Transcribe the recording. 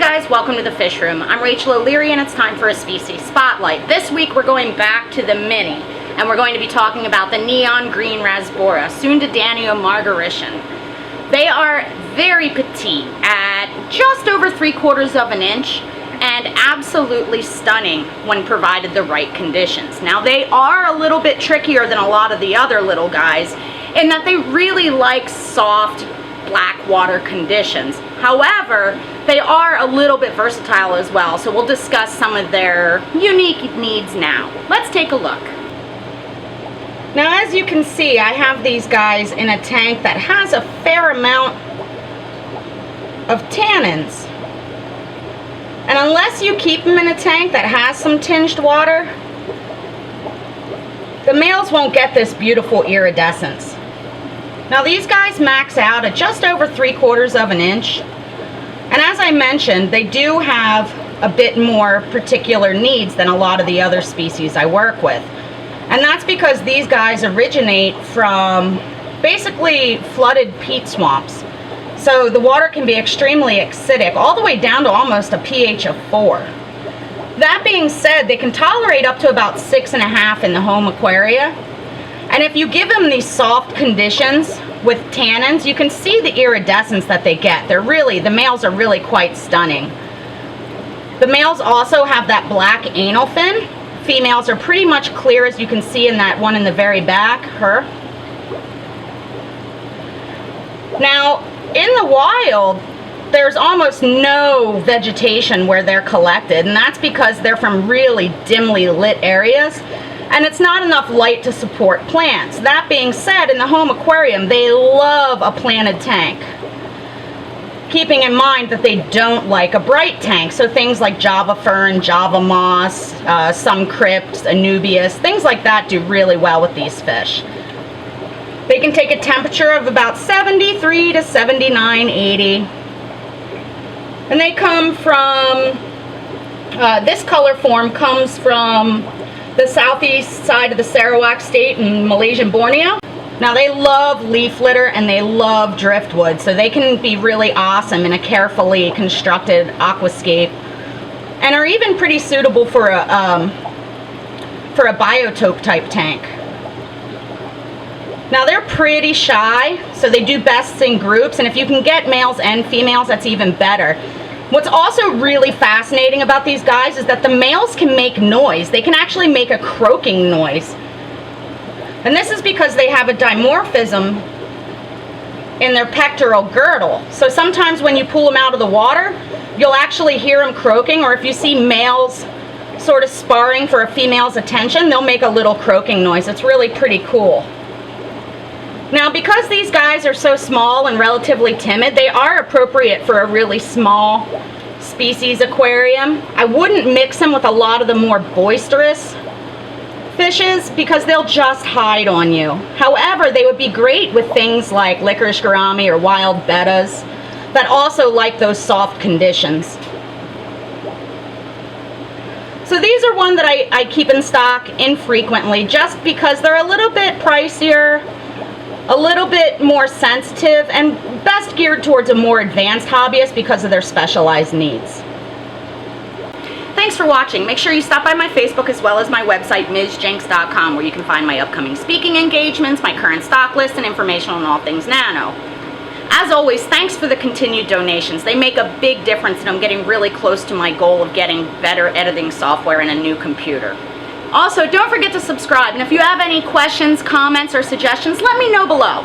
guys, welcome to the Fish Room. I'm Rachel O'Leary and it's time for a species spotlight. This week we're going back to the mini and we're going to be talking about the neon green Rasbora, Sundadanio margarition. They are very petite at just over 3/4 of an inch and absolutely stunning when provided the right conditions. Now they are a little bit trickier than a lot of the other little guys in that they really like soft black water conditions. However, they are a little bit versatile as well, so we'll discuss some of their unique needs now. Let's take a look. Now as you can see, I have these guys in a tank that has a fair amount of tannins. And unless you keep them in a tank that has some tinged water, the males won't get this beautiful iridescence. Now these guys max out at just over 3/4 of an inch. And as I mentioned, they do have a bit more particular needs than a lot of the other species I work with. And that's because these guys originate from basically flooded peat swamps. So the water can be extremely acidic, all the way down to almost a pH of 4. That being said, they can tolerate up to about 6.5 in the home aquaria. And if you give them these soft conditions with tannins, you can see the iridescence that they get. The males are really quite stunning. The males also have that black anal fin. Females are pretty much clear, as you can see in that one in the very back, her. Now, in the wild, there's almost no vegetation where they're collected, and that's because they're from really dimly lit areas. And it's not enough light to support plants. That being said, in the home aquarium, they love a planted tank. Keeping in mind that they don't like a bright tank, so things like Java fern, Java moss, some crypts, Anubias, things like that do really well with these fish. They can take a temperature of about 73 to 79, 80. And they come from, this color form comes from the southeast side of the Sarawak state in Malaysian Borneo. Now they love leaf litter and they love driftwood, so they can be really awesome in a carefully constructed aquascape, and are even pretty suitable for a biotope type tank. Now they're pretty shy, so they do best in groups, and if you can get males and females, that's even better. What's also really fascinating about these guys is that the males can make noise. They can actually make a croaking noise. And this is because they have a dimorphism in their pectoral girdle. So sometimes when you pull them out of the water, you'll actually hear them croaking, or if you see males sort of sparring for a female's attention, they'll make a little croaking noise. It's really pretty cool. Now, because these guys are so small and relatively timid, they are appropriate for a really small species aquarium. I wouldn't mix them with a lot of the more boisterous fishes because they'll just hide on you. However, they would be great with things like licorice gourami or wild bettas that also like those soft conditions. So these are one that I keep in stock infrequently just because they're a little bit pricier, a little bit more sensitive, and best geared towards a more advanced hobbyist because of their specialized needs. Thanks for watching. Make sure you stop by my Facebook as well as my website, MsJenks.com, where you can find my upcoming speaking engagements, my current stock list, and information on all things nano. As always, thanks for the continued donations. They make a big difference, and I'm getting really close to my goal of getting better editing software and a new computer. Also, don't forget to subscribe, and if you have any questions, comments, or suggestions, let me know below.